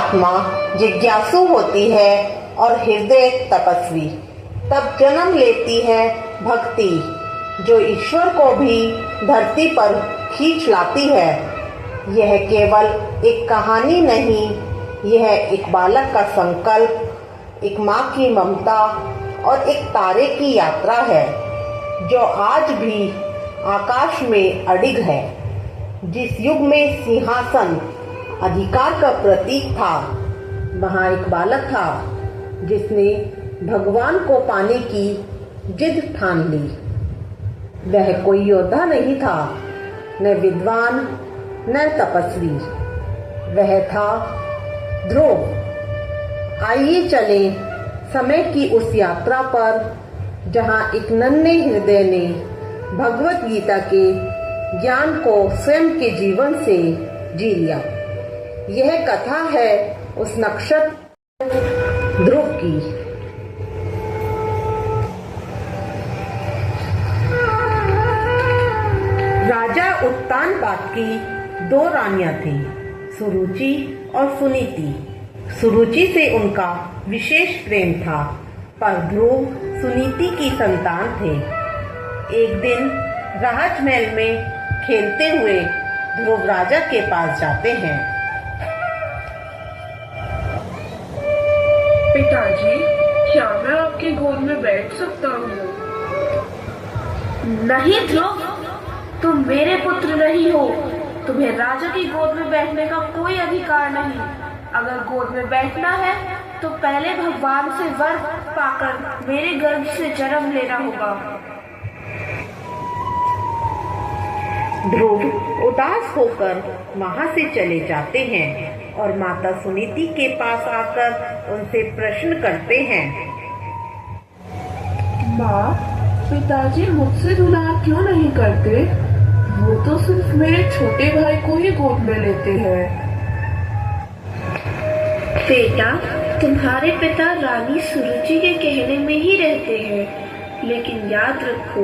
आत्मा जिज्ञासु होती है और हृदय तपस्वी। तब जन्म लेती है भक्ति, जो ईश्वर को भी धरती पर खींच लाती है। यह केवल एक कहानी नहीं, यह एक बालक का संकल्प, एक माँ की ममता और एक तारे की यात्रा है, जो आज भी आकाश में अडिग है। जिस युग में सिंहासन अधिकार का प्रतीक था, वहाँ एक बालक था जिसने भगवान को पाने की जिद ठान ली। वह कोई योद्धा नहीं था, न विद्वान न तपस्वी, वह था ध्रुव। आइए चलें समय की उस यात्रा पर, जहाँ एक नन्हे हृदय ने भगवत गीता के ज्ञान को स्वयं के जीवन से जी लिया। यह कथा है उस नक्षत्र ध्रुव की। राजा उत्तानपाद की 2 रानियां थी, सुरुचि और सुनीति। सुरुचि से उनका विशेष प्रेम था, पर ध्रुव सुनीति की संतान थे। एक दिन राजमहल में खेलते हुए ध्रुव राजा के पास जाते हैं। पिताजी, क्या मैं आपकी गोद में बैठ सकता हूँ? नहीं ध्रुव, तुम मेरे पुत्र नहीं हो। तुम्हें राजा की गोद में बैठने का कोई अधिकार नहीं। अगर गोद में बैठना है तो पहले भगवान से वर पाकर मेरे गर्भ से जन्म लेना होगा। ध्रुव उदास होकर वहां से चले जाते हैं और माता सुनीति के पास आकर उनसे प्रश्न करते हैं। माँ, पिताजी मुझसे दुलार क्यों नहीं करते? वो तो सिर्फ मेरे छोटे भाई को ही गोद में लेते हैं। बेटा, तुम्हारे पिता रानी सुरुचि के कहने में ही रहते हैं, लेकिन याद रखो,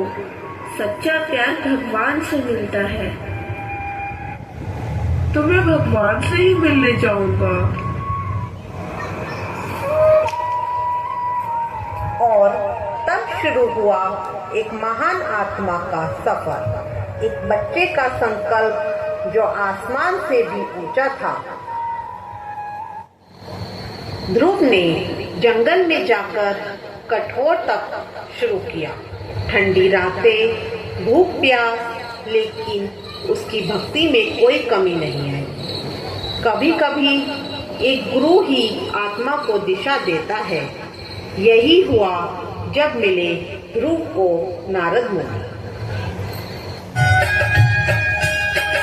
सच्चा प्यार भगवान से मिलता है। तो मैं भगवान से ही मिलने जाऊंगा। और तब शुरू हुआ एक महान आत्मा का सफर, एक बच्चे का संकल्प जो आसमान से भी ऊंचा था। ध्रुव ने जंगल में जाकर कठोर तप शुरू किया। ठंडी रातें, भूख प्यास, लेकिन उसकी भक्ति में कोई कमी नहीं आई। कभी कभी एक गुरु ही आत्मा को दिशा देता है। यही हुआ जब मिले ध्रुव को नारद मुनि।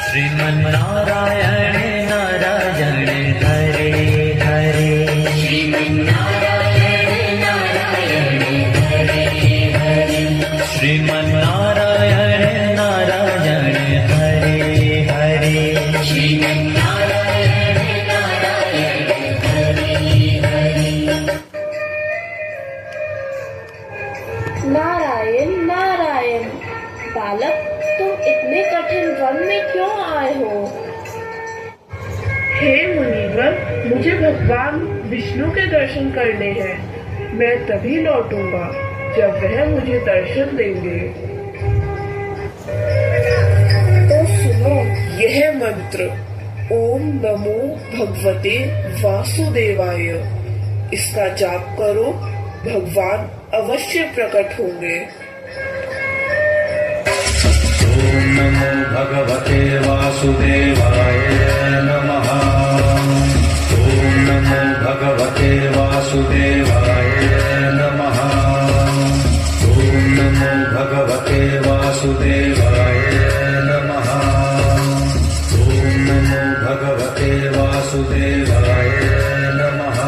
श्रीमन्नारायण नारायण हरे हरे, श्रीमन्नारायण नारायण हरे हरे, श्रीमन्नारायण नारायण हरे हरे, श्रीमन्नारायण नारायण हरे हरे। नारायण नारायण। बालक, तुम इतने कठिन वन में क्यों आए हो? हे मुनिवर, मुझे भगवान विष्णु के दर्शन करने हैं। मैं तभी लौटूंगा जब वह मुझे दर्शन देंगे। तो सुनो, यह मंत्र ओम नमो भगवते वासुदेवाय, इसका जाप करो, भगवान अवश्य प्रकट होंगे। ओम नमो भगवते वासुदेवाय नमः। ओम नमो भगवते वासुदेवाय नमः। ओम नमो भगवते वासुदेवाय नमः। ओम नमो भगवते वासुदेवाय नमः।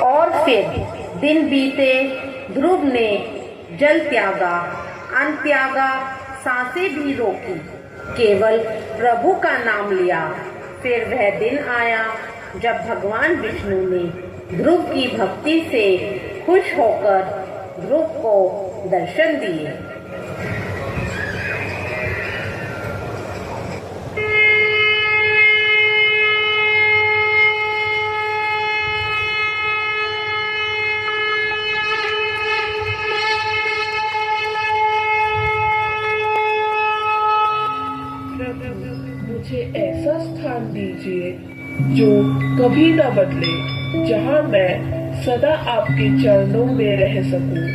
और फिर दिन बीते, ध्रुव ने जल त्यागा, अन्न त्यागा, सांसें भी रोकी, केवल प्रभु का नाम लिया। फिर वह दिन आया जब भगवान विष्णु ने ध्रुव की भक्ति से खुश होकर ध्रुव को दर्शन दिए। जो कभी न बदले, जहाँ मैं सदा आपके चरणों में रह सकूं।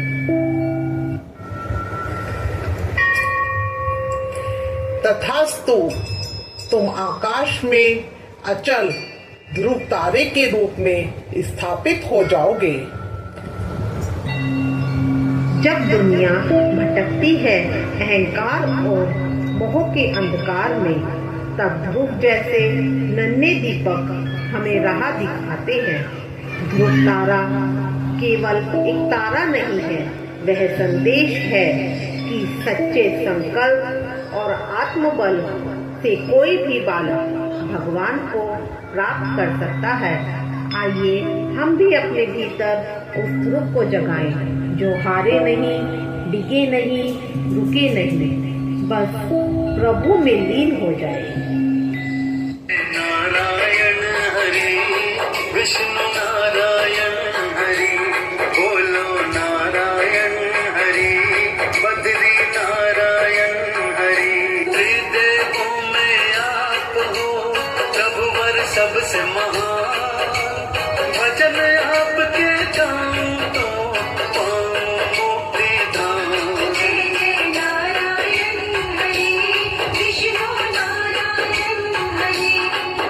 तथास्तु, तुम आकाश में अचल ध्रुव तारे के रूप में स्थापित हो जाओगे। जब दुनिया भटकती है अहंकार और मोह के अंधकार में, तब ध्रुव जैसे नन्हे दीपक हमें राह दिखाते हैं। ध्रुव तारा केवल एक तारा नहीं है, वह संदेश है कि सच्चे संकल्प और आत्मबल से कोई भी बालक भगवान को प्राप्त कर सकता है। आइए हम भी अपने भीतर उस ध्रुव को जगाएं, जो हारे नहीं, डिगे नहीं, रुके नहीं, बस प्रभु में लीन हो जाए। नारायण हरि, विष्णु नारायण हरि, बोलो नारायण हरि, बद्री नारायण हरि। त्रिदेवों में आप हो प्रभुवर सबसे महान, भजन आपके जाऊं तो पाऊं मुक्ति धाम। नारायण हरि, विष्णु नारायण हरि,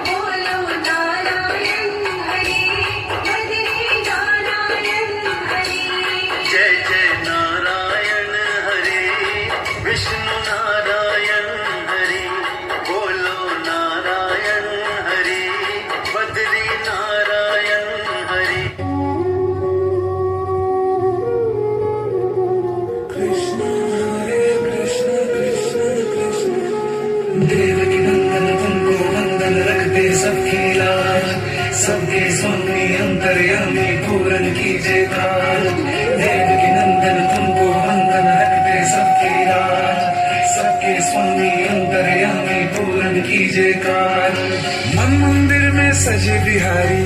बोलो नारायण हरि, बद्री नारायण हरि। जय जय नारायण हरि, विष्णु नारायण हरि, बोलो नारायण हरि, बद्री नारायण हरि। देवकी नंदन तुमको वंदन रखते सबके लाज, सबके स्वामी अंतर्यामी पूरन कीजिए काज। देवकी नंदन तुमको वंदन रखते सबके लाज, सबके स्वामी अंतर्यामी पूरन कीजिए काज। मन मंदिर में सजे बिहारी,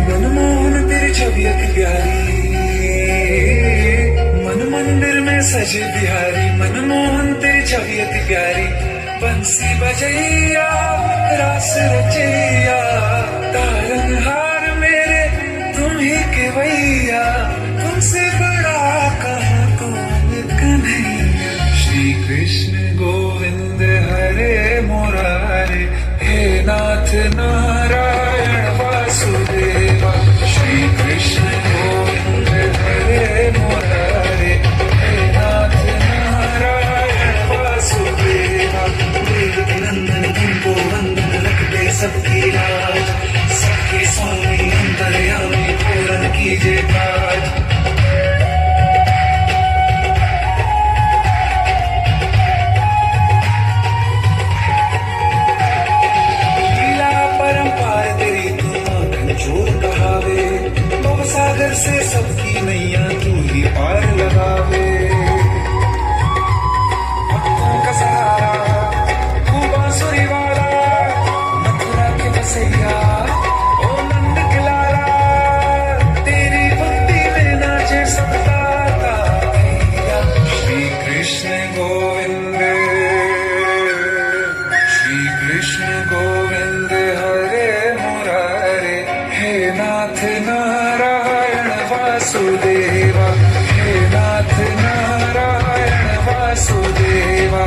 मनमोहन तेरी छवि अति प्यारी। मन मंदिर में सजे बिहारी, मनमोहन तेरी छवि अति प्यारी। बंसी बजैया रास रचैया, तारनहार मेरे तुम ही केवैया। तुमसे बड़ा कहाँ कौन कन्हैया। श्री कृष्ण गोविंद हरे मुरारे, हे नाथ नारायण वासुदेवा। श्री कृष्ण गोविंद हरे मुरारे, हे नाथ नारायण वासुदेवा। देवकी नंदन तुमको वंदन रखते सबकी लाज, सबके स्वामी अंतर्यामी पूरन कीजिए काज। लीला परंपार तेरी तुम चोर कहावे, भव सागर से सबकी नैया तू ही पार लगावे। भक्तों का सहारा तू बांसुरी वाला, मथुरा के बसैया ओ नंद के लाला। तेरी भक्ति में नाचे सब ताता भैया। श्री कृष्ण गोविंद, श्री कृष्ण गोविंद हरे मुरारे, हे नाथ नारायण वासुदेवा। हे नाथ नारायण वासुदेवा।